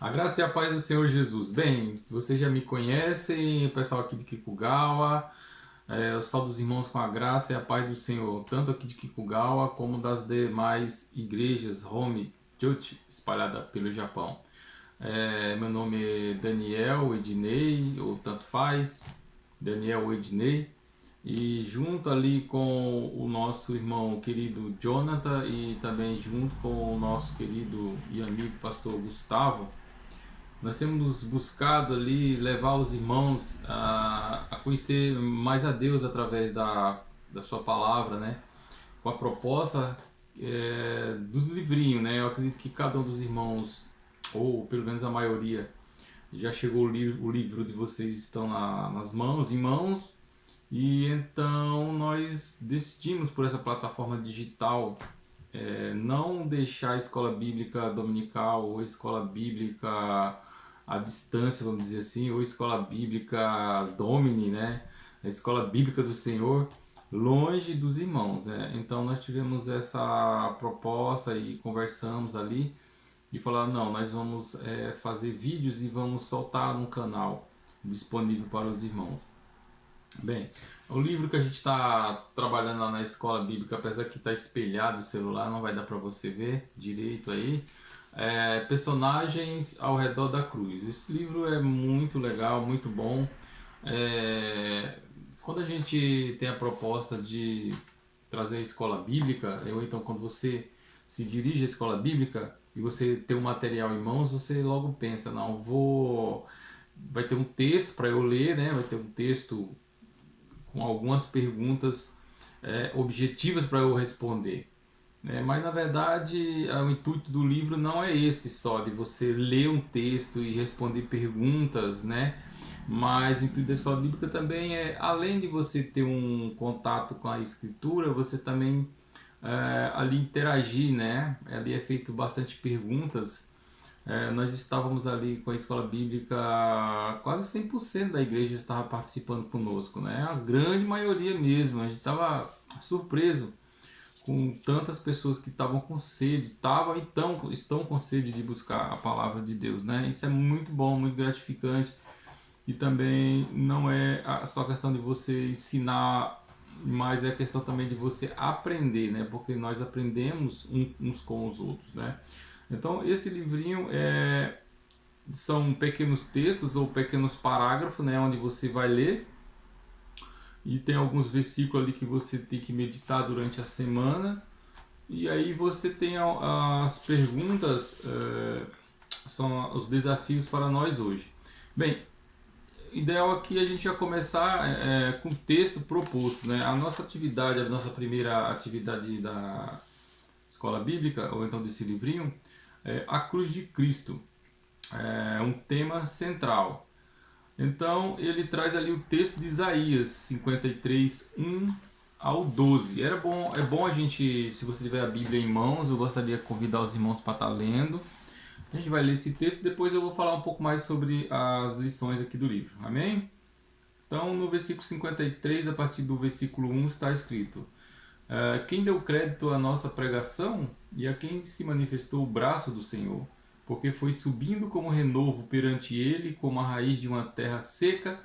A graça e a paz do Senhor Jesus. Bem, vocês já me conhecem, o pessoal aqui de Kikugawa, o salve dos irmãos com a graça e a paz do Senhor, tanto aqui de Kikugawa como das demais igrejas Home Church espalhada pelo Japão. Meu nome é Daniel Ednei, ou tanto faz, Daniel Ednei, e junto ali com o nosso irmão querido Jonathan e também junto com o nosso querido e amigo pastor Gustavo, nós temos buscado ali levar os irmãos a conhecer mais a Deus através da sua palavra, né? Com a proposta dos livrinhos, né? Eu acredito que cada um dos irmãos, ou pelo menos a maioria, já chegou o livro de vocês estão nas mãos, em mãos, e então nós decidimos por essa plataforma digital não deixar a escola bíblica dominical ou a escola bíblica à distância, vamos dizer assim, ou a escola bíblica Domini, né? A escola bíblica do Senhor, longe dos irmãos, né? Então nós tivemos essa proposta e conversamos ali e falaram, não, nós vamos fazer vídeos e vamos soltar no canal disponível para os irmãos. Bem, o livro que a gente está trabalhando lá na escola bíblica, apesar que está espelhado o celular, não vai dar para você ver direito aí, Personagens ao Redor da Cruz. Esse livro é muito legal, muito bom. Quando a gente tem a proposta de trazer a escola bíblica, ou então quando você se dirige à escola bíblica e você tem um material em mãos, você logo pensa, não, vou... Vai ter um texto para eu ler, né? Vai ter um texto com algumas perguntas objetivas para eu responder. Mas na verdade o intuito do livro não é esse só, de você ler um texto e responder perguntas, né? Mas o intuito da escola bíblica também é, além de você ter um contato com a escritura, você também ali interagir, né? Ali é feito bastante perguntas. Nós estávamos ali com a escola bíblica, quase 100% da igreja estava participando conosco, né? A grande maioria mesmo, a gente estava surpreso com tantas pessoas que estavam com sede, estão com sede de buscar a palavra de Deus, né? Isso é muito bom, muito gratificante. E também não é só questão de você ensinar, mas é questão também de você aprender, né? Porque nós aprendemos uns com os outros, né? Então esse livrinho são pequenos textos ou pequenos parágrafos, né? Onde você vai ler e tem alguns versículos ali que você tem que meditar durante a semana. E aí você tem as perguntas, são os desafios para nós hoje. Bem, ideal aqui a gente já começar com o texto proposto, né? A nossa atividade, a nossa primeira atividade da escola bíblica, ou então desse livrinho, é a cruz de Cristo. É um tema central. Então ele traz ali o texto de Isaías 53, 1 ao 12. É bom a gente, se você tiver a Bíblia em mãos, eu gostaria de convidar os irmãos para estar lendo. A gente vai ler esse texto e depois eu vou falar um pouco mais sobre as lições aqui do livro. Amém? Então no versículo 53, a partir do versículo 1, está escrito: quem deu crédito à nossa pregação e a quem se manifestou o braço do Senhor? Porque foi subindo como renovo perante ele, como a raiz de uma terra seca,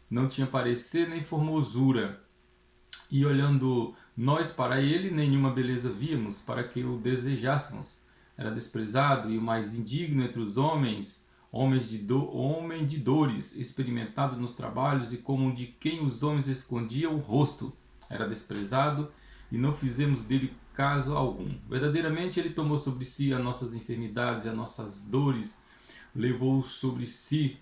não tinha parecer nem formosura. E olhando nós para ele, nenhuma beleza víamos, para que o desejássemos. Era desprezado e o mais indigno entre os homens, homem de dores, experimentado nos trabalhos e como de quem os homens escondiam o rosto. Era desprezado e não fizemos dele caso algum. Verdadeiramente ele tomou sobre si as nossas enfermidades e as nossas dores, levou sobre si,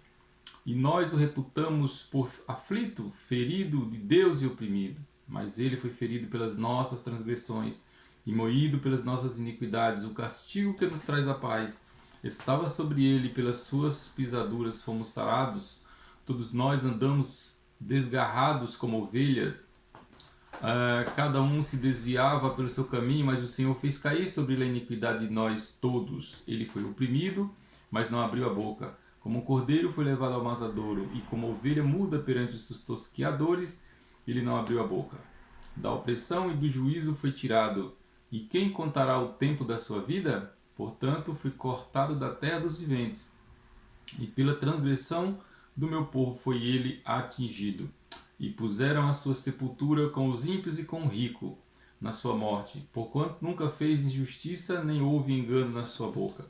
e nós o reputamos por aflito, ferido de Deus e oprimido. Mas ele foi ferido pelas nossas transgressões e moído pelas nossas iniquidades. O castigo que nos traz a paz estava sobre ele, pelas suas pisaduras fomos sarados. Todos nós andamos desgarrados como ovelhas, cada um se desviava pelo seu caminho, mas o Senhor fez cair sobre ele a iniquidade de nós todos. Ele foi oprimido, mas não abriu a boca. Como um cordeiro foi levado ao matadouro, e como ovelha muda perante os seus tosquiadores, ele não abriu a boca. Da opressão e do juízo foi tirado. E quem contará o tempo da sua vida? Portanto, foi cortado da terra dos viventes. e pela transgressão do meu povo foi ele atingido. E puseram a sua sepultura com os ímpios e com o rico na sua morte, porquanto nunca fez injustiça, nem houve engano na sua boca.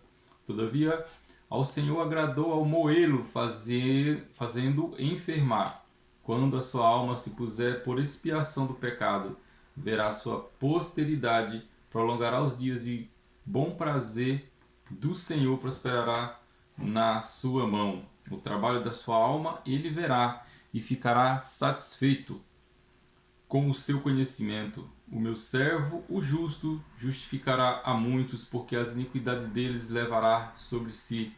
Todavia, ao Senhor agradou ao moê-lo, fazendo enfermar. Quando a sua alma se puser por expiação do pecado, verá a sua posteridade, prolongará os dias e bom prazer do Senhor prosperará na sua mão. O trabalho da sua alma ele verá e ficará satisfeito com o seu conhecimento. O meu servo, o justo, justificará a muitos, porque as iniquidades deles levará sobre si.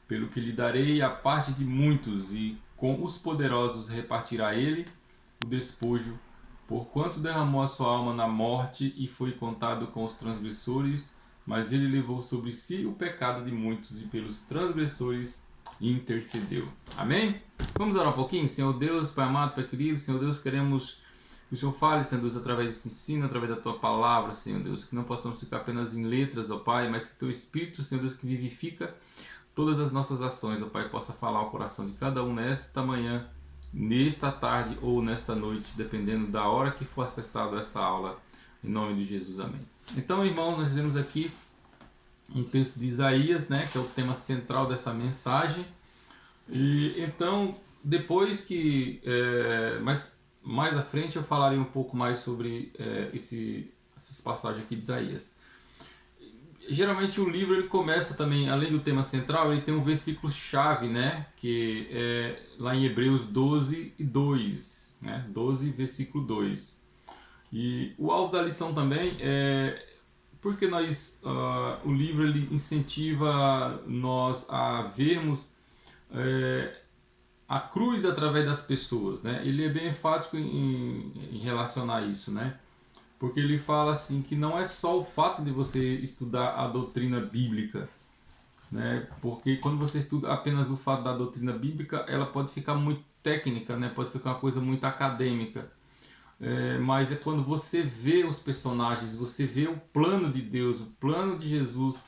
Pelo que lhe darei a parte de muitos, e com os poderosos repartirá ele o despojo, porquanto derramou a sua alma na morte e foi contado com os transgressores, mas ele levou sobre si o pecado de muitos e pelos transgressores intercedeu. Amém? Vamos orar um pouquinho? Senhor Deus, Pai amado, Pai querido, Senhor Deus, queremos que o Senhor fale, Senhor Deus, através desse ensino, através da Tua palavra, Senhor Deus, que não possamos ficar apenas em letras, ó Pai, mas que Teu Espírito, Senhor Deus, que vivifica todas as nossas ações, ó Pai, possa falar ao coração de cada um nesta manhã, nesta tarde ou nesta noite, dependendo da hora que for acessado essa aula, em nome de Jesus, amém. Então, irmãos, nós vemos aqui um texto de Isaías, né, que é o tema central dessa mensagem. E então, depois que mais à frente eu falarei um pouco mais sobre essas passagens aqui de Isaías. Geralmente o livro ele começa também, além do tema central, ele tem um versículo chave, né, que é lá em Hebreus 12 e 2, né, 12 versículo 2. E o alvo da lição também é porque o livro ele incentiva nós a vermos a cruz através das pessoas, né? Ele é bem enfático em relacionar isso, né? Porque ele fala assim que não é só o fato de você estudar a doutrina bíblica, né? Porque quando você estuda apenas o fato da doutrina bíblica, ela pode ficar muito técnica, né? Pode ficar uma coisa muito acadêmica. Mas é quando você vê os personagens, você vê o plano de Deus, o plano de Jesus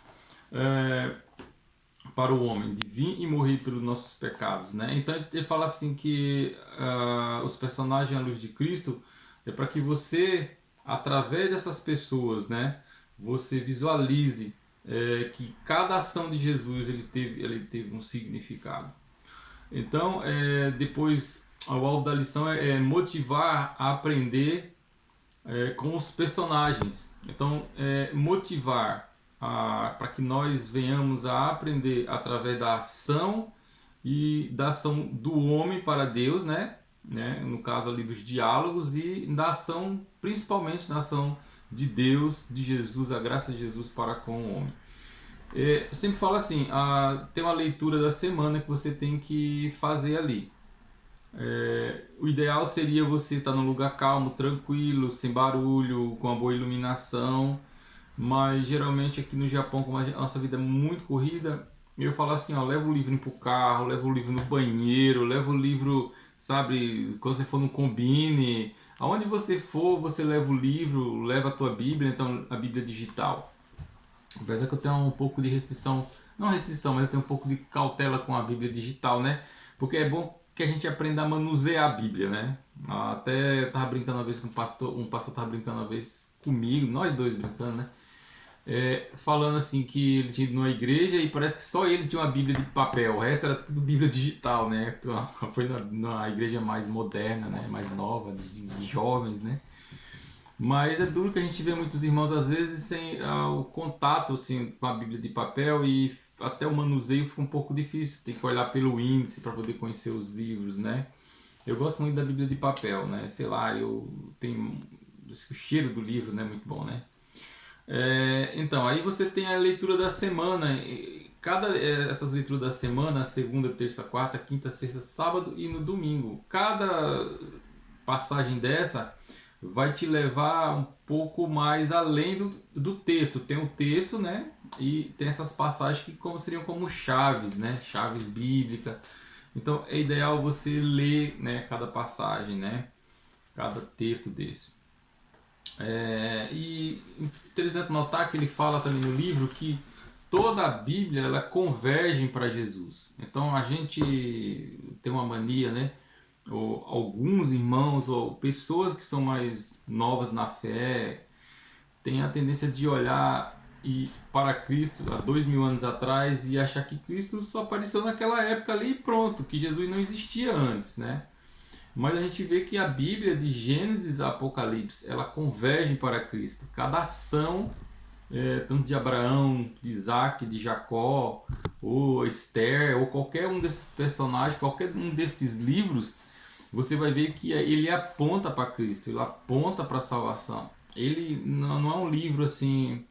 para o homem, de vir e morrer pelos nossos pecados, né? Então ele fala assim que os personagens à luz de Cristo é para que você, através dessas pessoas, né, você visualize que cada ação de Jesus ele teve um significado. Então, depois, o alvo da lição é motivar a aprender com os personagens. Então, motivar para que nós venhamos a aprender através da ação e da ação do homem para Deus, né? No caso ali dos diálogos e da ação, principalmente da ação de Deus, de Jesus, a graça de Jesus para com o homem. Eu sempre falo assim, tem uma leitura da semana que você tem que fazer ali. O ideal seria você estar num lugar calmo, tranquilo, sem barulho, com uma boa iluminação, mas geralmente aqui no Japão, como a nossa vida é muito corrida, eu falo assim, ó, leva o livro pro carro, leva o livro no banheiro, leva o livro, sabe, quando você for no Combine, aonde você for, você leva o livro, leva a tua Bíblia, então a Bíblia digital. Apesar que eu tenho um pouco de restrição, não restrição, mas eu tenho um pouco de cautela com a Bíblia digital, né? Porque é bom que a gente aprenda a manusear a Bíblia, né? Até tava brincando uma vez com um pastor tava brincando uma vez comigo, nós dois brincando, né? Falando assim que ele tinha ido numa igreja e parece que só ele tinha uma Bíblia de papel, o resto era tudo Bíblia digital, né? Foi na igreja mais moderna, né? Mais nova, de jovens, né? Mas é duro que a gente vê muitos irmãos às vezes sem o contato assim, com a Bíblia de papel e até o manuseio fica um pouco difícil, tem que olhar pelo índice para poder conhecer os livros, né? Eu gosto muito da Bíblia de papel, né? Sei lá, eu tenho o cheiro do livro, né? Muito bom, né? Então, aí você tem a leitura da semana. Essas leituras da semana, segunda, terça, quarta, quinta, sexta, sábado e no domingo. Cada passagem dessa vai te levar um pouco mais além do texto. Tem o texto, né? E tem essas passagens que seriam como chaves, né? Chaves bíblicas. Então é ideal você ler, né, cada passagem, né? Cada texto desse. E interessante notar que ele fala também no livro que toda a Bíblia ela converge para Jesus. Então a gente tem uma mania, né? Ou alguns irmãos ou pessoas que são mais novas na fé têm a tendência de olhar para Cristo há 2000 anos atrás e achar que Cristo só apareceu naquela época ali e pronto, que Jesus não existia antes, né? Mas a gente vê que a Bíblia, de Gênesis a Apocalipse, ela converge para Cristo. Cada ação, tanto de Abraão, de Isaac, de Jacó, ou Esther, ou qualquer um desses personagens, qualquer um desses livros, você vai ver que ele aponta para Cristo, ele aponta para a salvação. Ele não é um livro assim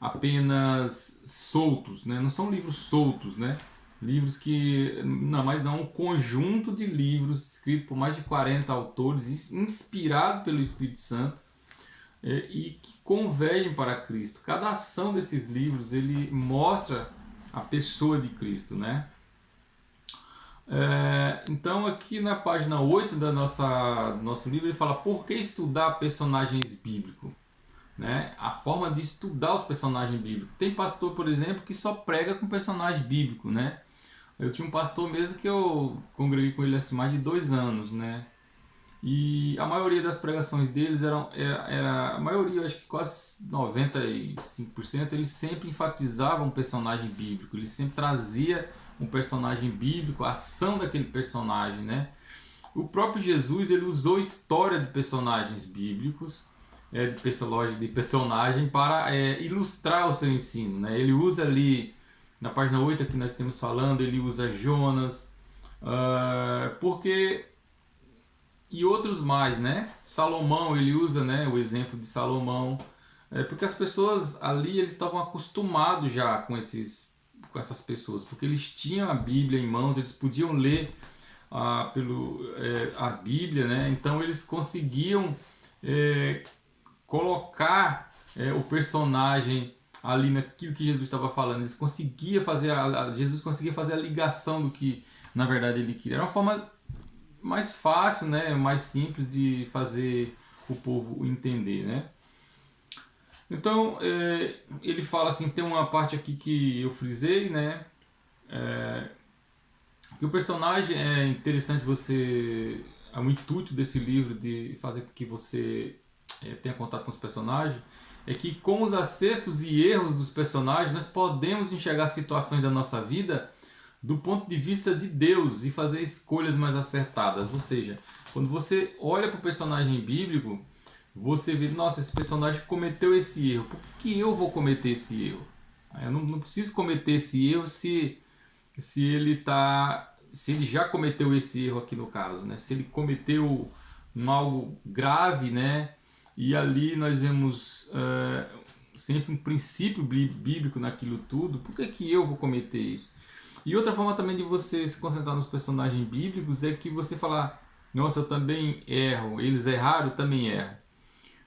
apenas soltos, né? Não são livros soltos, né? Livros que não, mas não um conjunto de livros escritos por mais de 40 autores, inspirado pelo Espírito Santo, e que convergem para Cristo. Cada ação desses livros ele mostra a pessoa de Cristo, né? Então aqui na página 8 do nosso livro ele fala por que estudar personagens bíblicos, né? A forma de estudar os personagens bíblicos. Tem pastor, por exemplo, que só prega com personagem bíblico, né? Eu tinha um pastor mesmo que eu congreguei com ele assim mais de 2 anos, né? E a maioria das pregações deles a maioria, eu acho que quase 95%, eles sempre enfatizavam um personagem bíblico, ele sempre trazia um personagem bíblico, a ação daquele personagem, né? O próprio Jesus, ele usou história de personagens bíblicos, de personagem para ilustrar o seu ensino, né? Ele usa ali, na página 8 que nós estamos falando, ele usa Jonas, porque... E outros mais, né? Salomão, ele usa, né, o exemplo de Salomão, porque as pessoas ali eles estavam acostumados já com essas pessoas, porque eles tinham a Bíblia em mãos, eles podiam ler a Bíblia, né? Então eles conseguiam colocar o personagem ali naquilo que Jesus estava falando. Eles conseguiam fazer Jesus conseguia fazer a ligação do que na verdade ele queria. Era uma forma mais fácil, né, mais simples de fazer o povo entender, né? Então ele fala assim, tem uma parte aqui que eu frisei, né, que o personagem é interessante você, o intuito desse livro de fazer com que você tenha contato com os personagens é que com os acertos e erros dos personagens nós podemos enxergar situações da nossa vida do ponto de vista de Deus e fazer escolhas mais acertadas. Ou seja, quando você olha para o personagem bíblico, você vê, nossa, esse personagem cometeu esse erro, por que eu vou cometer esse erro? Eu não preciso cometer esse erro se ele já cometeu esse erro aqui no caso, né? Se ele cometeu algo grave, né? E ali nós vemos sempre um princípio bíblico naquilo tudo, por que eu vou cometer isso? E outra forma também de você se concentrar nos personagens bíblicos é que você falar, nossa, eu também erro, eles erraram, eu também erro.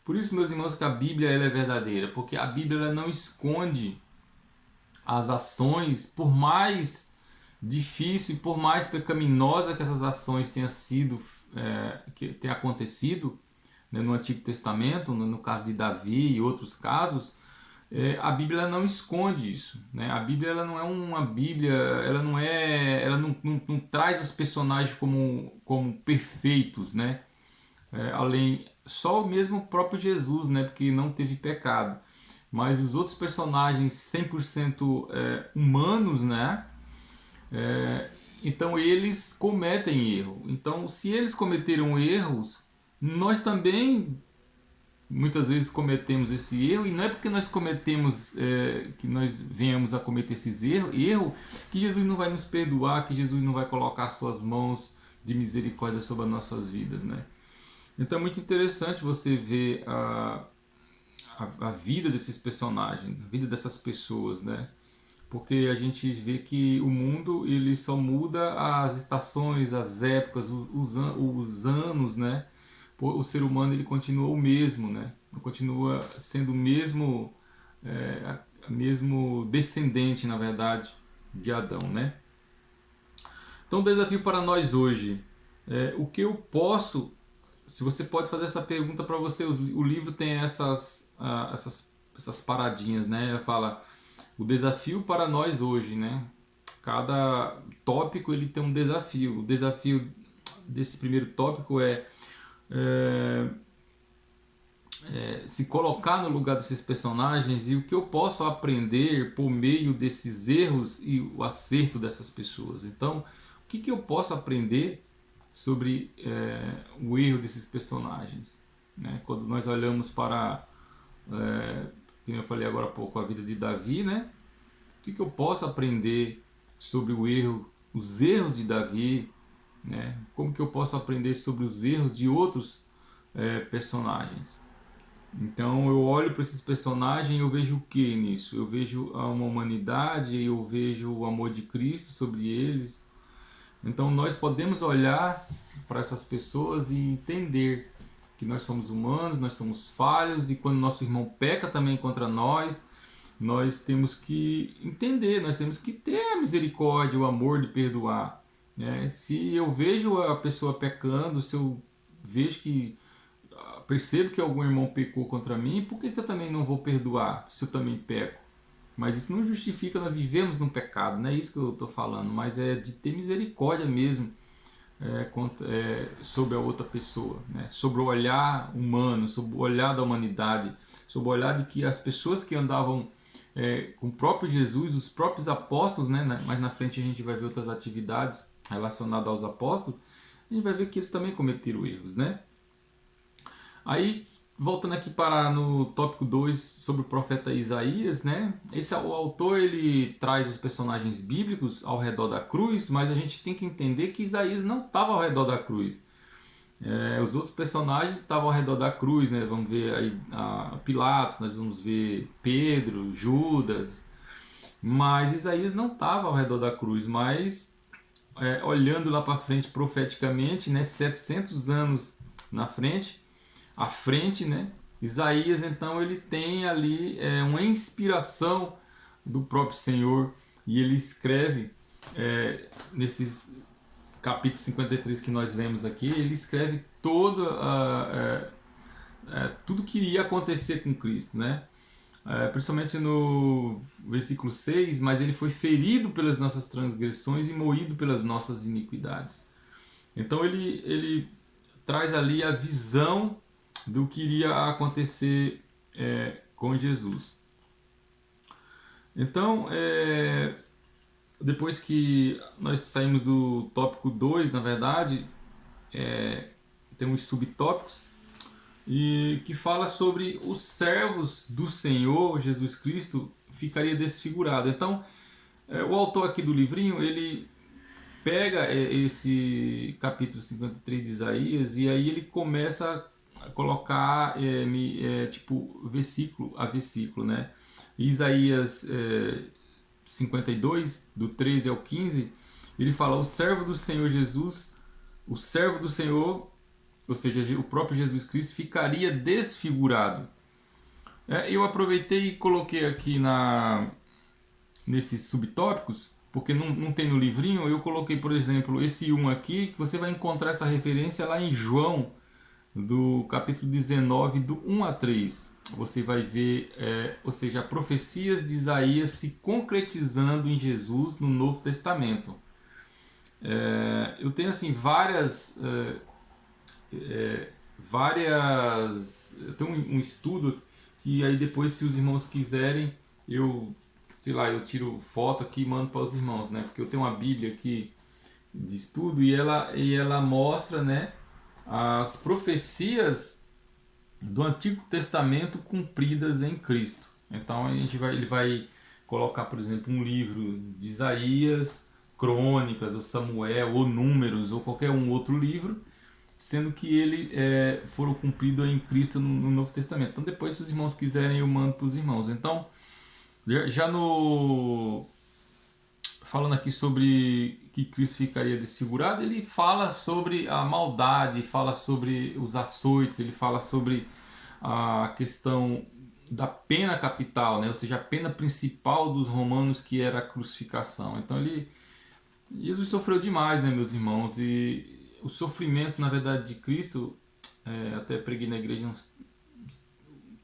Por isso, meus irmãos, que a Bíblia ela é verdadeira, porque a Bíblia ela não esconde as ações, por mais difícil e por mais pecaminosa que essas ações tenham sido, que tenha acontecido, né, no Antigo Testamento, no caso de Davi e outros casos, a Bíblia não esconde isso, né? A Bíblia ela não é uma Bíblia, ela não traz os personagens como perfeitos, né? Além só mesmo o próprio Jesus, né? Porque não teve pecado, mas os outros personagens 100% humanos, né? Então eles cometem erro. Então se eles cometeram erros, nós também muitas vezes cometemos esse erro, e não é porque nós cometemos, que nós venhamos a cometer esses erros, que Jesus não vai nos perdoar, que Jesus não vai colocar suas mãos de misericórdia sobre as nossas vidas, né? Então é muito interessante você ver a vida desses personagens, a vida dessas pessoas, né? Porque a gente vê que o mundo ele só muda as estações, as épocas, os anos, né? O ser humano ele continua o mesmo, né? Continua sendo o mesmo, mesmo descendente, na verdade, de Adão, né? Então, o desafio para nós hoje o que eu posso, se você pode fazer essa pergunta para você, o livro tem essas paradinhas, né? Ela fala, o desafio para nós hoje, né? Cada tópico ele tem um desafio. O desafio desse primeiro tópico é se colocar no lugar desses personagens e o que eu posso aprender por meio desses erros e o acerto dessas pessoas. Então, o que eu posso aprender sobre o erro desses personagens? Né? Quando nós olhamos para, como eu falei agora há pouco, a vida de Davi, né? O que eu posso aprender sobre o erro, os erros de Davi, né? Como que eu posso aprender sobre os erros de outros personagens? Então eu olho para esses personagens e eu vejo o que nisso? Eu vejo uma humanidade, eu vejo o amor de Cristo sobre eles. Então nós podemos olhar para essas pessoas e entender que nós somos humanos, nós somos falhos e quando nosso irmão peca também contra nós, nós temos que entender, nós temos que ter a misericórdia, o amor de perdoar. Né? Se eu vejo a pessoa pecando, se eu vejo que percebo que algum irmão pecou contra mim, por que eu também não vou perdoar se eu também peco? Mas isso não justifica nós vivemos no pecado, não é isso que eu estou falando, mas é de ter misericórdia mesmo sobre a outra pessoa, né? Sobre o olhar humano, sobre o olhar da humanidade, sobre o olhar de que as pessoas que andavam com o próprio Jesus, os próprios apóstolos, né? Mais na frente a gente vai ver outras atividades relacionadas aos apóstolos, a gente vai ver que eles também cometeram erros, né? Aí, voltando aqui para no tópico 2 sobre o profeta Isaías, né? O autor ele traz os personagens bíblicos ao redor da cruz, mas a gente tem que entender que Isaías não estava ao redor da cruz. Os outros personagens estavam ao redor da cruz, né? Vamos ver aí Pilatos, nós vamos ver Pedro, Judas, mas Isaías não estava ao redor da cruz, mas olhando lá para frente profeticamente, né? 700 anos na frente, à frente, né? Isaías então ele tem ali uma inspiração do próprio Senhor e ele escreve nesses capítulo 53 que nós lemos aqui, ele escreve tudo que iria acontecer com Cristo, né? Principalmente no versículo 6, mas ele foi ferido pelas nossas transgressões e moído pelas nossas iniquidades. Então ele traz ali a visão do que iria acontecer com Jesus. Então, depois que nós saímos do tópico 2, na verdade, tem uns subtópicos, e que fala sobre os servos do Senhor Jesus Cristo ficaria desfigurado. Então, o autor aqui do livrinho, ele pega esse capítulo 53 de Isaías e aí ele começa a colocar tipo versículo a versículo, né? Isaías 52, do 13 ao 15, ele fala: o servo do Senhor Jesus, o servo do Senhor, ou seja, o próprio Jesus Cristo, ficaria desfigurado. Eu aproveitei e coloquei aqui nesses subtópicos, porque não tem no livrinho, eu coloquei, por exemplo, esse 1 aqui, que você vai encontrar essa referência lá em João, do capítulo 19, do 1 a 3. Você vai ver, ou seja, profecias de Isaías se concretizando em Jesus no Novo Testamento. Eu tenho assim eu tenho um estudo que aí depois, se os irmãos quiserem, eu tiro foto aqui e mando para os irmãos, né? Porque eu tenho uma Bíblia aqui de estudo e ela mostra, né, as profecias do Antigo Testamento cumpridas em Cristo. Então ele vai colocar, por exemplo, um livro de Isaías, Crônicas, ou Samuel, ou Números, ou qualquer um outro livro, sendo que ele foram cumpridos em Cristo no Novo Testamento. Então depois, se os irmãos quiserem, eu mando para os irmãos. Então, já falando aqui sobre que Cristo ficaria desfigurado, ele fala sobre a maldade, fala sobre os açoites, ele fala sobre a questão da pena capital, né? Ou seja, a pena principal dos romanos, que era a crucificação. Então Jesus sofreu demais, né, meus irmãos? E o sofrimento, na verdade, de Cristo, até preguei na igreja uns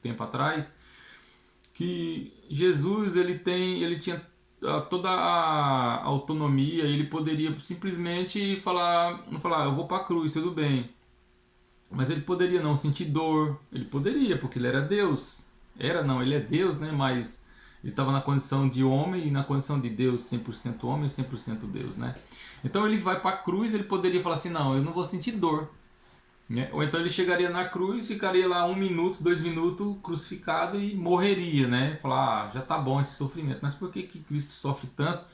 tempo atrás, que Jesus ele tinha toda a autonomia, ele poderia simplesmente falar, não falar, eu vou para a cruz, tudo bem. Mas ele poderia não sentir dor, ele poderia, porque ele era Deus. Era não, ele é Deus, né? Mas ele estava na condição de homem e na condição de Deus, 100% homem e 100% Deus, né? Então ele vai para a cruz, ele poderia falar assim, não, eu não vou sentir dor, né? Ou então ele chegaria na cruz, ficaria lá 1 minuto, 2 minutos crucificado e morreria, né? Falar, já tá bom esse sofrimento. Mas por que que Cristo sofre tanto?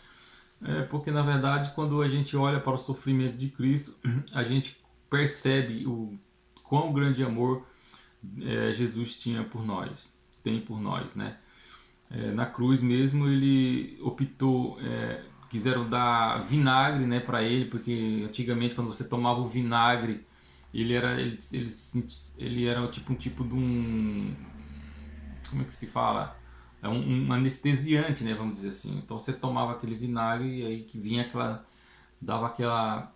Porque na verdade quando a gente olha para o sofrimento de Cristo, a gente percebe o quão grande amor Jesus tinha por nós, tem por nós, né? Na cruz mesmo ele optou, quiseram dar vinagre, né, para ele, porque antigamente quando você tomava o vinagre ele era tipo um tipo de um, como é que se fala? É um anestesiante, né, vamos dizer assim. Então você tomava aquele vinagre e aí que vinha aquela, dava aquela,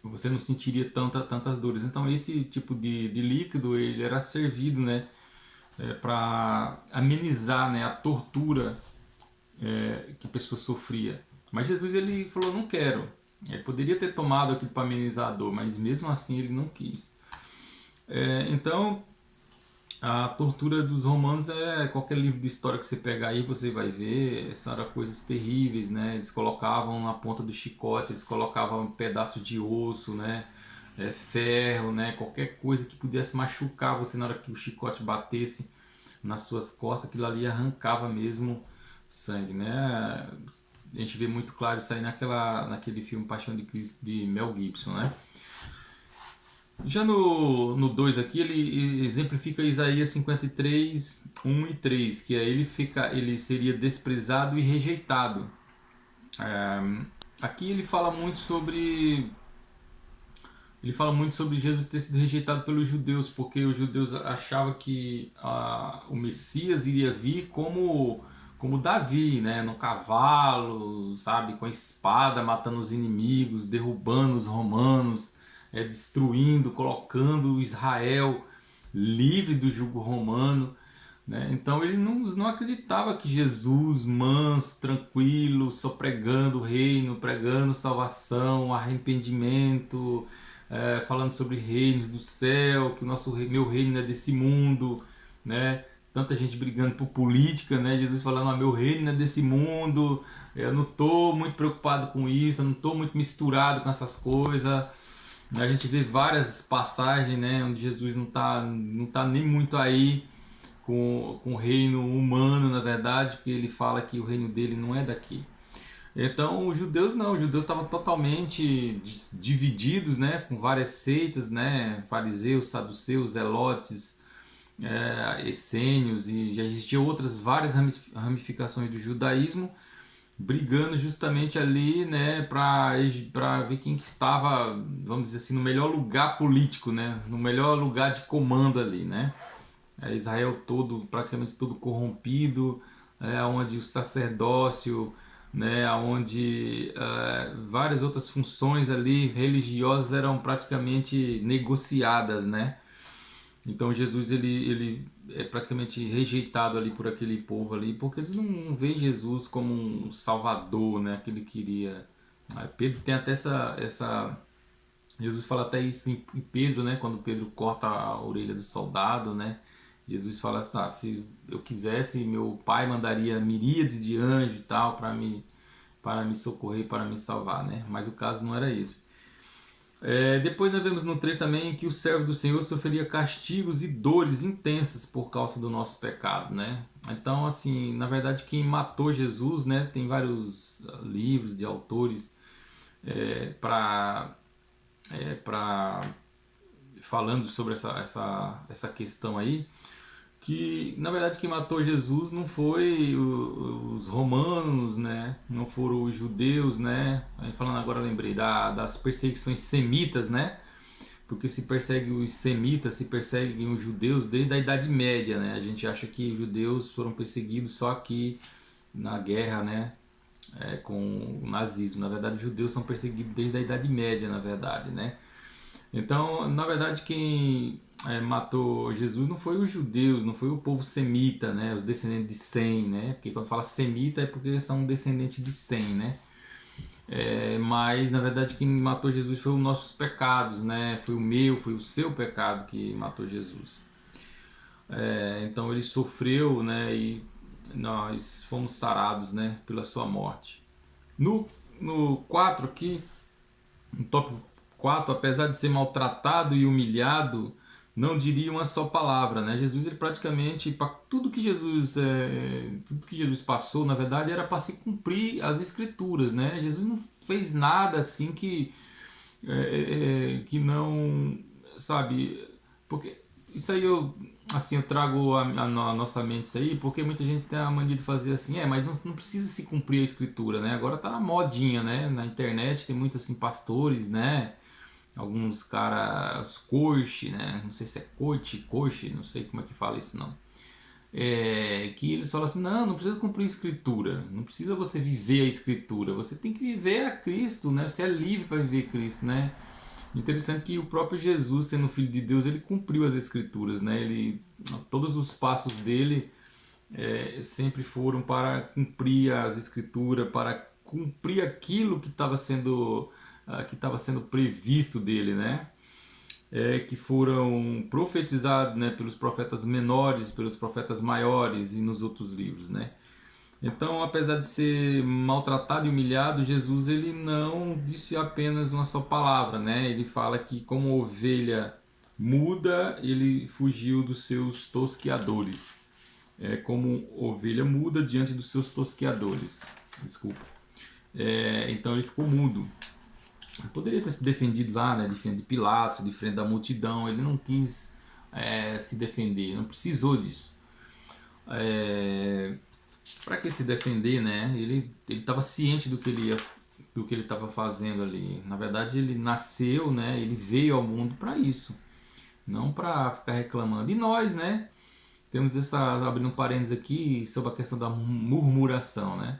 você não sentiria tantas dores. Então esse tipo de líquido ele era servido, né, para amenizar, né, a tortura que a pessoa sofria. Mas Jesus ele falou, não quero. Ele poderia ter tomado aquilo para amenizar a dor, mas mesmo assim ele não quis. Então a tortura dos romanos qualquer livro de história que você pegar aí você vai ver, eram coisas terríveis, né? Eles colocavam na ponta do chicote, eles colocavam um pedaço de osso, né? Ferro, né? Qualquer coisa que pudesse machucar você na hora que o chicote batesse nas suas costas, aquilo ali arrancava mesmo sangue, né? A gente vê muito claro isso aí naquele filme Paixão de Cristo de Mel Gibson, né? Já no 2 aqui, ele exemplifica Isaías 53, 1 e 3, que aí ele seria desprezado e rejeitado. Aqui ele fala muito sobre Jesus ter sido rejeitado pelos judeus, porque os judeus achavam que o Messias iria vir como Davi, né, no cavalo, sabe, com a espada, matando os inimigos, derrubando os romanos, destruindo, colocando Israel livre do jugo romano, né? Então ele não acreditava que Jesus, manso, tranquilo, só pregando o reino, pregando salvação, arrependimento, falando sobre reinos do céu, que meu reino não é desse mundo, né? Tanta gente brigando por política, né? Jesus falando, meu reino não é desse mundo, eu não estou muito preocupado com isso, eu não estou muito misturado com essas coisas. A gente vê várias passagens, né, onde Jesus não tá nem muito aí com o reino humano, na verdade, porque ele fala que o reino dele não é daqui. Então os judeus não, os judeus estavam totalmente divididos, né, com várias seitas, né, fariseus, saduceus, zelotes, essênios, e já existiam outras várias ramificações do judaísmo, brigando justamente ali, né, para ver quem estava, vamos dizer assim, no melhor lugar político, né, no melhor lugar de comando ali, né. Israel todo, praticamente todo corrompido, onde o sacerdócio, né, onde várias outras funções ali religiosas eram praticamente negociadas, né. Então Jesus ele é praticamente rejeitado ali por aquele povo ali, porque eles não veem Jesus como um salvador, né, que ele queria. Pedro tem até essa Jesus fala até isso em Pedro, né, quando Pedro corta a orelha do soldado, né? Jesus fala assim, se eu quisesse, meu pai mandaria miríades de anjos e tal para me socorrer, para me salvar, né? Mas o caso não era esse. Depois nós vemos no 3 também que o servo do Senhor sofreria castigos e dores intensas por causa do nosso pecado, né? Então, assim, na verdade, quem matou Jesus, né? Tem vários livros de autores para falando sobre essa questão aí, que na verdade quem matou Jesus não foi os romanos, né? Não foram os judeus, né? Aí falando agora, lembrei das perseguições semitas, né? Porque se persegue os semitas, se perseguem os judeus desde a Idade Média, né? A gente acha que os judeus foram perseguidos só aqui na guerra, né? Com o nazismo. Na verdade, os judeus são perseguidos desde a Idade Média, na verdade, né? Então, na verdade, matou Jesus não foi os judeus, não foi o povo semita, né? Os descendentes de Sem, né? Porque quando fala semita é porque são descendentes de Sem, né? Mas na verdade quem matou Jesus foi os nossos pecados, né? Foi o meu, foi o seu pecado que matou Jesus. Então ele sofreu, né? E nós fomos sarados, né? Pela sua morte. No 4 aqui, no tópico 4, apesar de ser maltratado e humilhado, não diria uma só palavra, né? Jesus, ele praticamente, para tudo que Jesus passou, na verdade, era para se cumprir as escrituras, né? Jesus não fez nada assim que não, sabe, porque isso aí eu trago a nossa mente isso aí, porque muita gente tem a mania de fazer assim, mas não precisa se cumprir a escritura, né? Agora tá modinha, né? Na internet tem muitos assim pastores, né? Alguns caras, coach, né? Não sei se é coach, não sei como é que fala isso não. Que eles falam assim, não precisa cumprir a escritura, não precisa você viver a escritura, você tem que viver a Cristo, né? Você é livre para viver Cristo, né? Interessante que o próprio Jesus, sendo filho de Deus, ele cumpriu as escrituras, né? Todos os passos dele sempre foram para cumprir as escrituras, para cumprir aquilo que estava sendo previsto dele, né? Que foram profetizados, né, pelos profetas menores, pelos profetas maiores e nos outros livros, né? Então, apesar de ser maltratado e humilhado, Jesus ele não disse apenas uma só palavra, né? Ele fala que como ovelha muda, ele fugiu dos seus tosqueadores. Como ovelha muda diante dos seus tosqueadores. Desculpa. Então ele ficou mudo. Poderia ter se defendido lá, né, de frente de Pilatos, de frente da multidão. Ele não quis se defender, não precisou disso. Para que se defender, né? Ele estava ciente do que ele estava fazendo ali. Na verdade, ele nasceu, né? Ele veio ao mundo para isso, não para ficar reclamando. E nós, né? Temos abrindo um parênteses aqui sobre a questão da murmuração, né?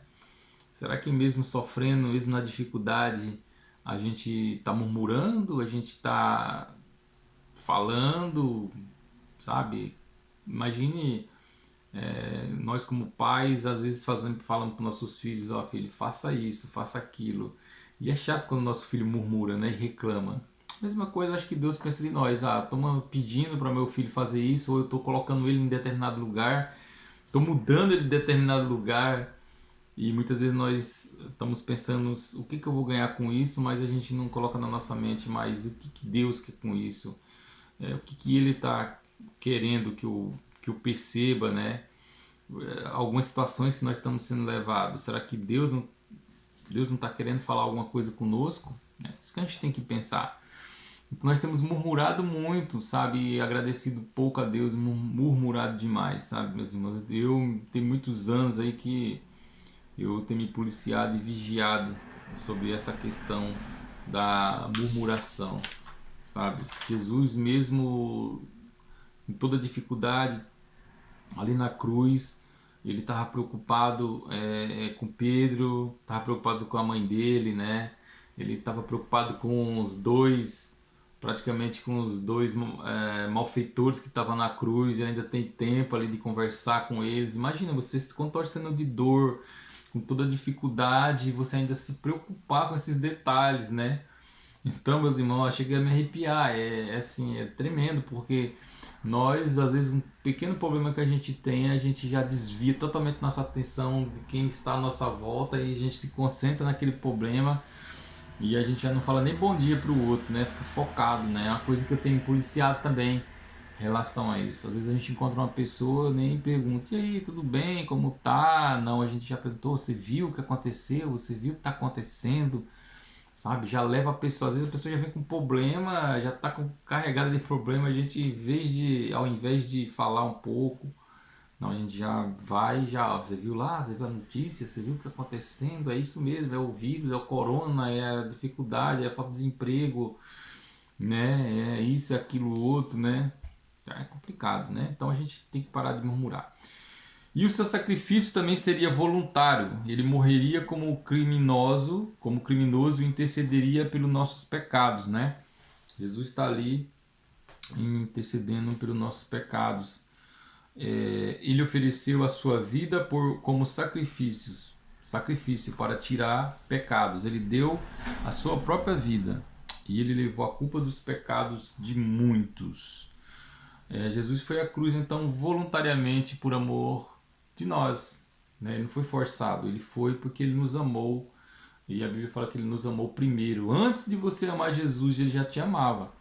Será que mesmo sofrendo, mesmo na dificuldade, a gente está murmurando, a gente está falando, sabe? Imagine nós como pais, às vezes falando para nossos filhos, ó filho, faça isso, faça aquilo. E é chato quando o nosso filho murmura, né, e reclama. Mesma coisa, acho que Deus pensa de nós. Estou pedindo para meu filho fazer isso, ou eu estou colocando ele em determinado lugar, estou mudando ele de determinado lugar. E muitas vezes nós estamos pensando o que eu vou ganhar com isso, mas a gente não coloca na nossa mente mais o que Deus quer com isso, o que Ele está querendo que eu perceba, né? Algumas situações que nós estamos sendo levados. Será que Deus não está querendo falar alguma coisa conosco? Isso que a gente tem que pensar. Então, nós temos murmurado muito, sabe? E agradecido pouco a Deus, murmurado demais, sabe, meus irmãos? Eu tenho muitos anos aí que eu tenho me policiado e vigiado sobre essa questão da murmuração, sabe? Jesus mesmo, em toda dificuldade, ali na cruz, ele estava preocupado com Pedro, estava preocupado com a mãe dele, né? Ele estava preocupado com os dois, praticamente com os dois malfeitores que estavam na cruz, e ainda tem tempo ali de conversar com eles. Imagina você se contorcendo de dor, com toda dificuldade, e você ainda se preocupar com esses detalhes, né? Então, meus irmãos, chega a me arrepiar, assim, é tremendo, porque nós, às vezes, um pequeno problema que a gente tem, a gente já desvia totalmente nossa atenção de quem está à nossa volta e a gente se concentra naquele problema e a gente já não fala nem bom dia pro outro, né? Fica focado, né? É uma coisa que eu tenho policiado também em relação a isso. Às vezes a gente encontra uma pessoa, nem pergunta, e aí, tudo bem? Como tá? Não, a gente já perguntou, você viu o que aconteceu? Você viu o que está acontecendo? Sabe? Já leva a pessoa, às vezes a pessoa já vem com problema, já está carregada de problema, a gente, ao invés de falar um pouco, não, a gente já vai, ó, você viu lá, você viu a notícia, você viu o que está acontecendo, é isso mesmo, é o vírus, é o corona, é a dificuldade, é a falta de emprego, né? É isso, é aquilo outro, né? É complicado, né? Então a gente tem que parar de murmurar. E o seu sacrifício também seria voluntário. Ele morreria como criminoso e intercederia pelos nossos pecados, né? Jesus está ali intercedendo pelos nossos pecados. Ele ofereceu a sua vida como sacrifício para tirar pecados. Ele deu a sua própria vida e ele levou a culpa dos pecados de muitos. Jesus foi à cruz então voluntariamente por amor de nós, né? Ele não foi forçado, ele foi porque ele nos amou. E a Bíblia fala que ele nos amou primeiro. Antes de você amar Jesus, ele já te amava,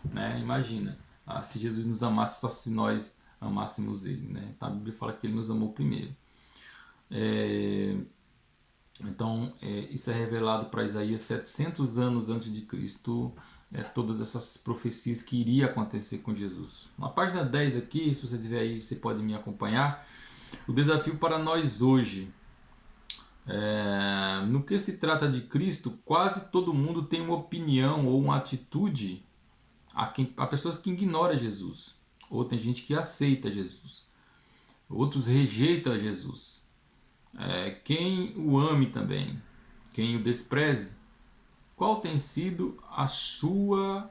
né? Imagina, se Jesus nos amasse só se nós amássemos ele, né? Então a Bíblia fala que ele nos amou primeiro. Então isso é revelado para Isaías 700 anos antes de Cristo, todas essas profecias que iria acontecer com Jesus. Na página 10 aqui, se você tiver aí, você pode me acompanhar. O desafio para nós hoje. No que se trata de Cristo, quase todo mundo tem uma opinião ou uma atitude. Há pessoas que ignoram Jesus, ou tem gente que aceita Jesus, outros rejeitam Jesus. Quem o ame também, quem o despreze. Qual tem sido a sua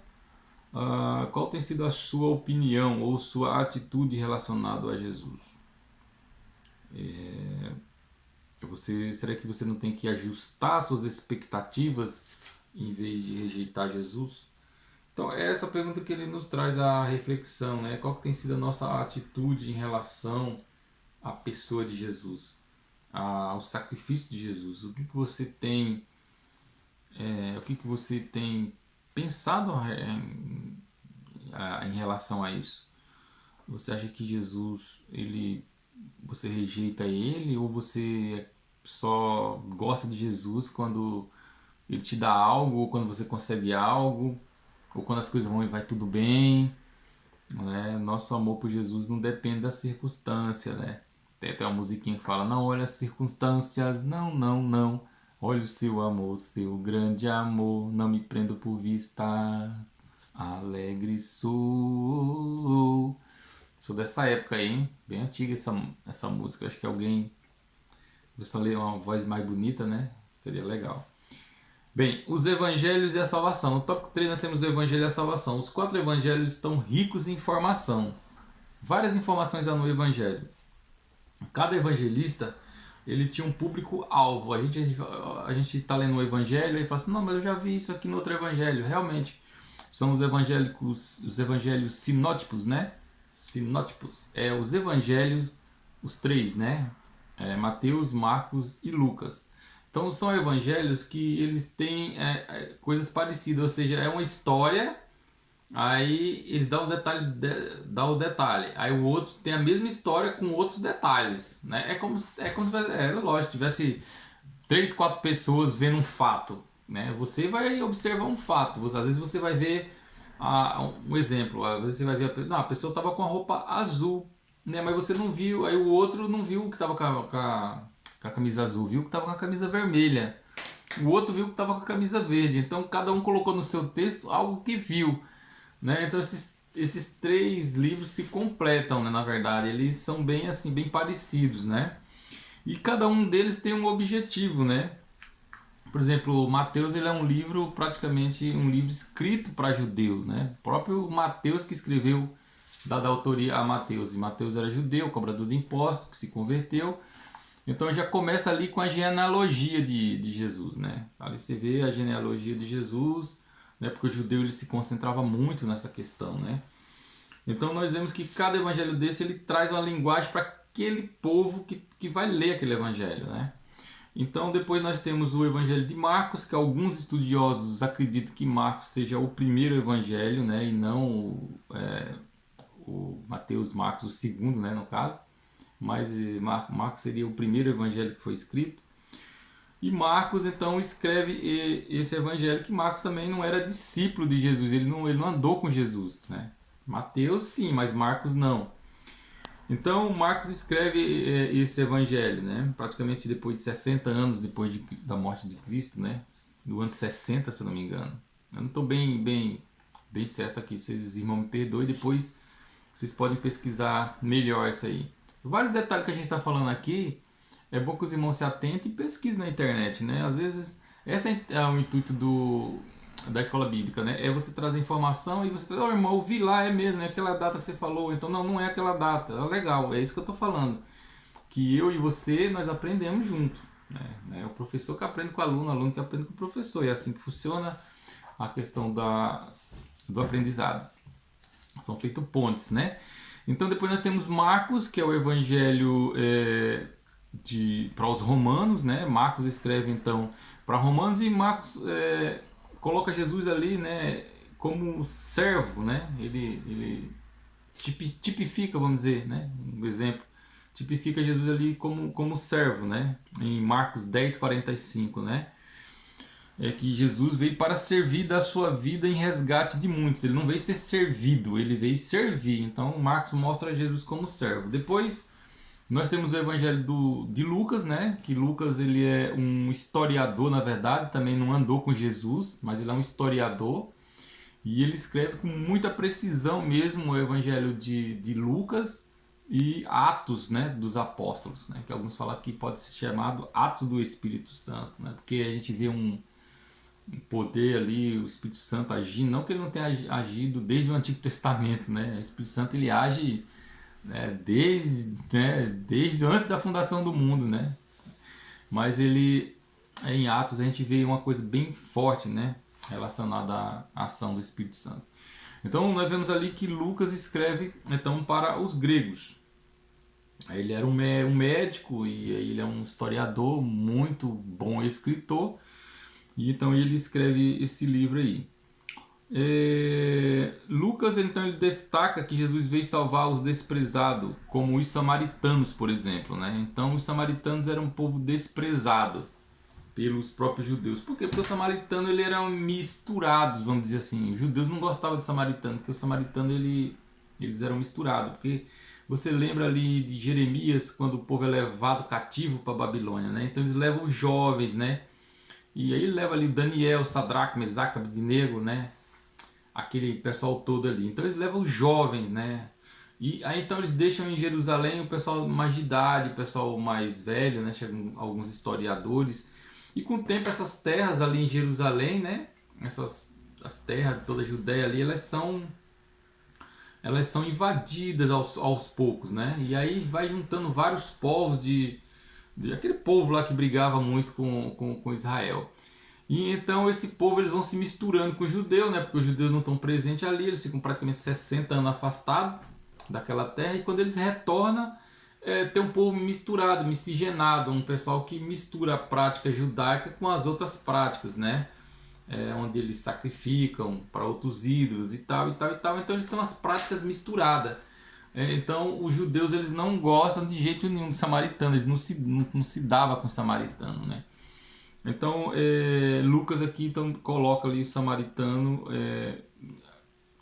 opinião ou sua atitude relacionada a Jesus? Será que você não tem que ajustar suas expectativas em vez de rejeitar Jesus? Então é essa pergunta que ele nos traz à reflexão, né? Qual que tem sido a nossa atitude em relação à pessoa de Jesus, ao sacrifício de Jesus? O que você tem pensado em relação a isso? Você acha que Jesus, você rejeita ele, ou você só gosta de Jesus quando ele te dá algo, ou quando você consegue algo, ou quando as coisas vão e vai tudo bem, né? Nosso amor por Jesus não depende da circunstância, né? Tem até uma musiquinha que fala: não olha as circunstâncias, não, não, não. Olha o seu amor, seu grande amor, não me prendo por vista, alegre sou. Sou dessa época aí, hein? Bem antiga essa música. Acho que alguém só ler uma voz mais bonita, né? Seria legal. Bem, os evangelhos e a salvação. No tópico 3 nós temos o evangelho e a salvação. Os 4 evangelhos estão ricos em informação. Várias informações há no evangelho. Cada evangelista, ele tinha um público-alvo. A gente está lendo o evangelho e fala assim: não, mas eu já vi isso aqui no outro evangelho. Realmente, são os evangelhos sinóticos, né? Sinóticos. Os evangelhos, os 3, né? Mateus, Marcos e Lucas. Então são evangelhos que eles têm coisas parecidas, ou seja, é uma história, aí eles dão o detalhe, aí o outro tem a mesma história com outros detalhes, né? É como se lógico, tivesse 3, 4 pessoas vendo um fato, né? Você vai observar um fato, às vezes você vai ver um exemplo, às vezes você vai ver a pessoa estava com a roupa azul, né? Mas você não viu, aí o outro não viu que estava com a camisa azul, viu que estava com a camisa vermelha. O outro viu que estava com a camisa verde. Então cada um colocou no seu texto algo que viu, né? Então esses 3 livros se completam, né? Na verdade, eles são bem assim, bem parecidos, né? E cada um deles tem um objetivo, né? Por exemplo, Mateus, ele é um livro, praticamente um livro escrito para judeu, né? O próprio Mateus que escreveu, dada a autoria a Mateus. E Mateus era judeu, cobrador de impostos, que se converteu. Então já começa ali com a genealogia de Jesus, né? Ali você vê a genealogia de Jesus, né? Porque o judeu ele se concentrava muito nessa questão, né? Então nós vemos que cada evangelho desse ele traz uma linguagem para aquele povo que vai ler aquele evangelho, né? Então depois nós temos o evangelho de Marcos, que alguns estudiosos acreditam que Marcos seja o primeiro evangelho, né? E não o Mateus, Marcos o segundo, né? No caso. Mas Marcos seria o primeiro evangelho que foi escrito. E Marcos então escreve esse evangelho, que Marcos também não era discípulo de Jesus, ele não andou com Jesus, né? Mateus sim, mas Marcos não. Então Marcos escreve esse evangelho, né? Praticamente depois de 60 anos depois da morte de Cristo, né? No ano 60, se não me engano. Eu não estou bem certo aqui, vocês irmãos me perdoem, depois vocês podem pesquisar melhor isso aí. Vários detalhes que a gente está falando aqui, é bom que os irmãos se atentem e pesquisem na internet, né? Às vezes, esse é o intuito da escola bíblica, né? É você trazer informação e você trazer, oh, irmão, eu vi lá, é mesmo, é aquela data que você falou. Então, não, não é aquela data. É legal, é isso que eu tô falando. Que eu e você, nós aprendemos junto. Né? É o professor que aprende com o aluno que aprende com o professor. E é assim que funciona a questão do aprendizado. São feitos pontes, né? Então, depois nós temos Marcos, que é o evangelho para os romanos, né? Marcos escreve, então, para romanos, e Marcos coloca Jesus ali, né, como servo, né? Ele tipifica, vamos dizer, né? Um exemplo. Tipifica Jesus ali como servo, né? Em Marcos 10:45, né? É que Jesus veio para servir da sua vida em resgate de muitos. Ele não veio ser servido, ele veio servir. Então Marcos mostra Jesus como servo. Depois nós temos o evangelho de Lucas, né? Que Lucas ele é um historiador, na verdade, também não andou com Jesus, mas ele é um historiador. E ele escreve com muita precisão mesmo o evangelho de Lucas e Atos, né, dos apóstolos, né? Que alguns falam que pode ser chamado Atos do Espírito Santo, né? Porque a gente vê um poder ali, o Espírito Santo agindo, não que ele não tenha agido desde o Antigo Testamento, né? O Espírito Santo ele age, desde antes da fundação do mundo, né? Mas ele, em Atos, a gente vê uma coisa bem forte, né? Relacionada à ação do Espírito Santo. Então nós vemos ali que Lucas escreve então para os gregos. Ele era um médico e ele é um historiador muito bom escritor. E então ele escreve esse livro aí. Lucas então ele destaca que Jesus veio salvar os desprezados, como os samaritanos, por exemplo, né? Então os samaritanos eram um povo desprezado pelos próprios judeus. Por quê? Porque os samaritanos ele eram misturados, vamos dizer assim. Os judeus não gostavam de samaritano, porque os samaritanos eles eram misturados. Porque você lembra ali de Jeremias, quando o povo é levado cativo para a Babilônia, né? Então eles levam os jovens, né? E aí ele leva ali Daniel, Sadraque, Mesaque, Abednego, né? Aquele pessoal todo ali. Então eles levam os jovens, né? E aí então eles deixam em Jerusalém o pessoal mais de idade, o pessoal mais velho, né? Chegam alguns historiadores. E com o tempo essas terras ali em Jerusalém, né? As terras de toda a Judéia ali, elas são invadidas aos poucos, né? E aí vai juntando vários povos de aquele povo lá que brigava muito com Israel. E então esse povo eles vão se misturando com os judeus, né? Porque os judeus não estão presentes ali, eles ficam praticamente 60 anos afastados daquela terra, e quando eles retornam, tem um povo misturado, miscigenado, um pessoal que mistura a prática judaica com as outras práticas, né? Onde eles sacrificam para outros ídolos e tal, e tal, e tal. Então eles têm umas práticas misturadas. Então os judeus eles não gostam de jeito nenhum de samaritano, eles não se dava com samaritano, né? Então Lucas aqui então coloca ali o samaritano,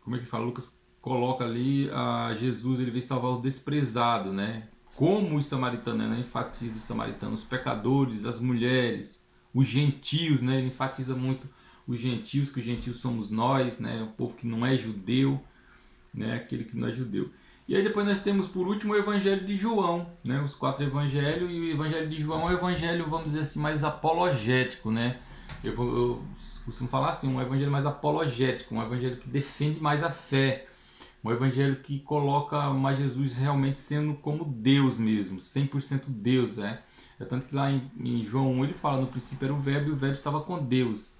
como é que fala? Lucas coloca ali a Jesus, ele veio salvar os desprezados, né? Como os samaritanos, né? Enfatiza os samaritanos, os pecadores, as mulheres, os gentios, né? Ele enfatiza muito os gentios, que os gentios somos nós, né? O povo que não é judeu, né? Aquele que não é judeu. E aí depois nós temos por último o Evangelho de João, né? Os 4 evangelhos, e o Evangelho de João é um evangelho, vamos dizer assim, mais apologético, né? Eu costumo falar assim, um evangelho mais apologético, um evangelho que defende mais a fé, um evangelho que coloca mais Jesus realmente sendo como Deus mesmo, 100% Deus, né? É tanto que lá em João 1 ele fala, no princípio era o Verbo e o Verbo estava com Deus.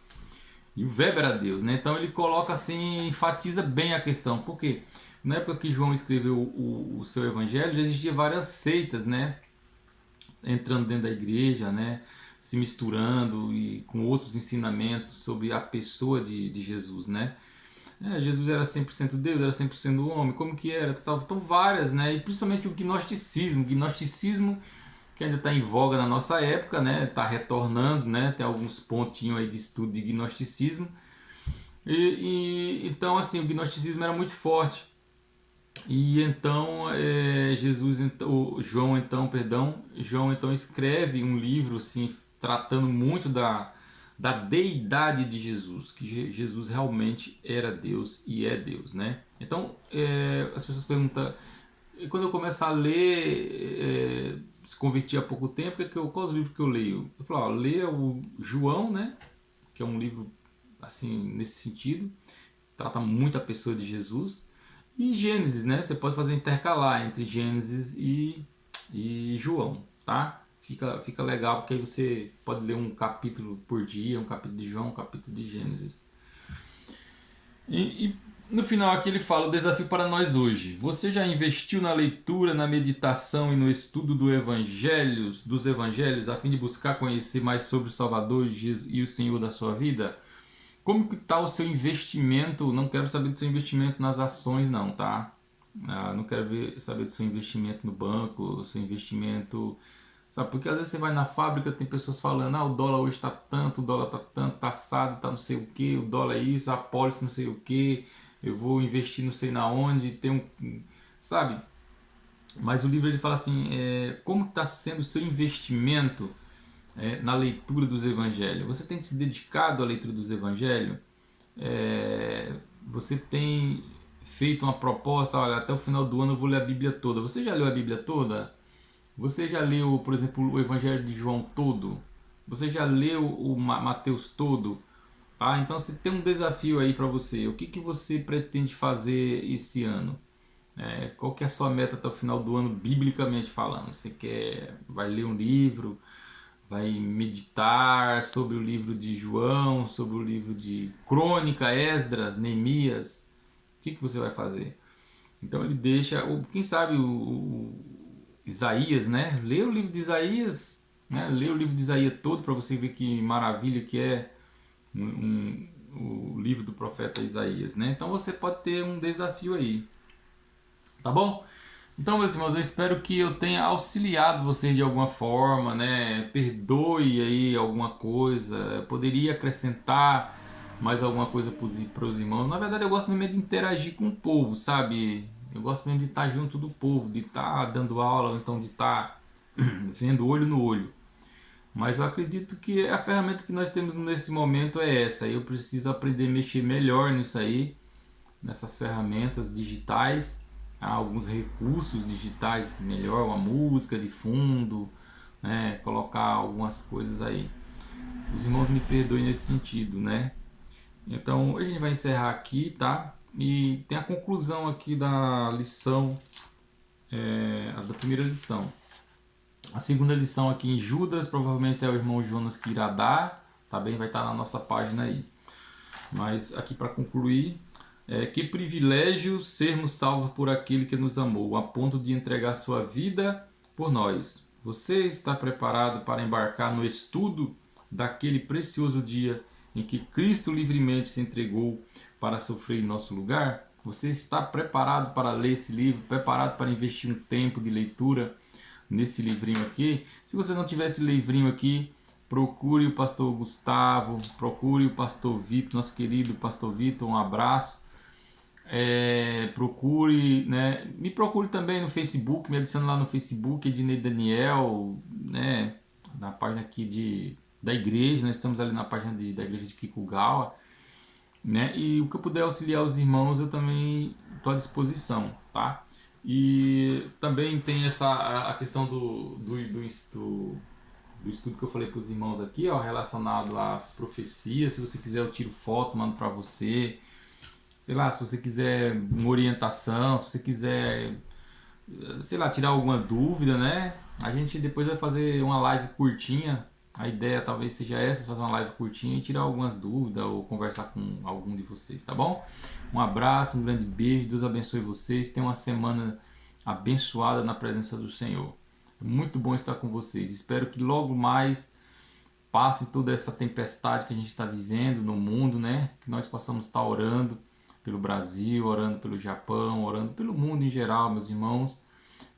E o Verbo era Deus, né? Então ele coloca assim, enfatiza bem a questão. Por quê? Na época que João escreveu o seu evangelho, já existiam várias seitas, né? Entrando dentro da igreja, né? Se misturando e com outros ensinamentos sobre a pessoa de Jesus, né? Jesus era 100% Deus, era 100% homem, como que era? Então várias, né? E principalmente o gnosticismo que ainda está em voga na nossa época, né? Está retornando, né? Tem alguns pontinhos aí de estudo de gnosticismo. Então assim, o gnosticismo era muito forte. E então João então escreve um livro assim, tratando muito da deidade de Jesus, que Jesus realmente era Deus e é Deus, né? Então as pessoas perguntam, quando eu começo a ler, se converti há pouco tempo, quais os livros que eu leio? Eu falo, leia o João, né? Que é um livro assim, nesse sentido, trata muito a pessoa de Jesus. E Gênesis, né? Você pode fazer intercalar entre Gênesis e João, tá? Fica legal, porque aí você pode ler um capítulo por dia, um capítulo de João, um capítulo de Gênesis. E no final aqui ele fala o desafio para nós hoje. Você já investiu na leitura, na meditação e no estudo dos evangelhos a fim de buscar conhecer mais sobre o Salvador e o Senhor da sua vida? Como que está o seu investimento? Não quero saber do seu investimento nas ações não, tá? Não quero saber do seu investimento no banco, do seu investimento... Sabe, porque às vezes você vai na fábrica, tem pessoas falando, o dólar hoje está tanto, o dólar está tanto, tá assado, tá não sei o que, o dólar é isso, a pólice não sei o que, eu vou investir não sei na onde, tem um... Sabe? Mas o livro ele fala assim, como está sendo o seu investimento na leitura dos evangelhos? Você tem se dedicado à leitura dos evangelhos? Você tem feito uma proposta, olha, até o final do ano eu vou ler a Bíblia toda. Você já leu a Bíblia toda? Você já leu, por exemplo, o Evangelho de João todo? Você já leu o Mateus todo? Tá? Então você tem um desafio aí para você. O que você pretende fazer esse ano? Qual que é a sua meta até o final do ano, biblicamente falando? Você vai ler um livro, vai meditar sobre o livro de João, sobre o livro de Crônica, Esdras, Neemias? O que você vai fazer? Então ele deixa, quem sabe Isaías, né? Lê o livro de Isaías, né? Lê o livro de Isaías todo para você ver que maravilha que é o livro do profeta Isaías, né? Então você pode ter um desafio aí, tá bom? Então, meus irmãos, eu espero que eu tenha auxiliado vocês de alguma forma, né? Perdoe aí alguma coisa, eu poderia acrescentar mais alguma coisa para os irmãos. Na verdade, eu gosto mesmo de interagir com o povo, sabe? Eu gosto mesmo de estar junto do povo, de estar dando aula, ou então de estar vendo olho no olho. Mas eu acredito que a ferramenta que nós temos nesse momento é essa. Eu preciso aprender a mexer melhor nisso aí, nessas ferramentas digitais. Há alguns recursos digitais melhor, uma música de fundo, né? Colocar algumas coisas aí. Os irmãos me perdoem nesse sentido, né? Então a gente vai encerrar aqui, tá? E tem a conclusão aqui da lição, da primeira lição. A segunda lição aqui em Judas, provavelmente é o irmão Jonas que irá dar, tá bem? Vai estar na nossa página aí. Mas aqui para concluir, que privilégio sermos salvos por aquele que nos amou, a ponto de entregar sua vida por nós. Você está preparado para embarcar no estudo daquele precioso dia em que Cristo livremente se entregou para sofrer em nosso lugar? Você está preparado para ler esse livro, preparado para investir um tempo de leitura nesse livrinho aqui? Se você não tiver esse livrinho aqui, procure o pastor Gustavo, procure o pastor Vitor, nosso querido pastor Vitor, um abraço. Procure, né? Me procure também no Facebook, me adicione lá no Facebook, Ednei Daniel, né? Na página aqui da igreja, nós estamos ali na página da igreja de Kikugawa, né? E o que eu puder auxiliar os irmãos, eu também estou à disposição, tá? E também tem a questão do estudo que eu falei para os irmãos aqui, ó, relacionado às profecias. Se você quiser, eu tiro foto, mando para você. Sei lá, se você quiser uma orientação, se você quiser, sei lá, tirar alguma dúvida, né? A gente depois vai fazer uma live curtinha. A ideia talvez seja essa, fazer uma live curtinha e tirar algumas dúvidas ou conversar com algum de vocês, tá bom? Um abraço, um grande beijo, Deus abençoe vocês. Tenham uma semana abençoada na presença do Senhor. É muito bom estar com vocês. Espero que logo mais passe toda essa tempestade que a gente está vivendo no mundo, né? Que nós possamos estar orando pelo Brasil, orando pelo Japão, orando pelo mundo em geral, meus irmãos,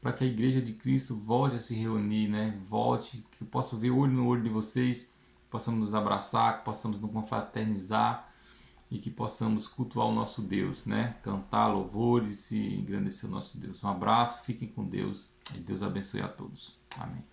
para que a Igreja de Cristo volte a se reunir, né? Volte, que eu possa ver olho no olho de vocês, que possamos nos abraçar, que possamos nos confraternizar e que possamos cultuar o nosso Deus, né? Cantar louvores e engrandecer o nosso Deus. Um abraço, fiquem com Deus e Deus abençoe a todos. Amém.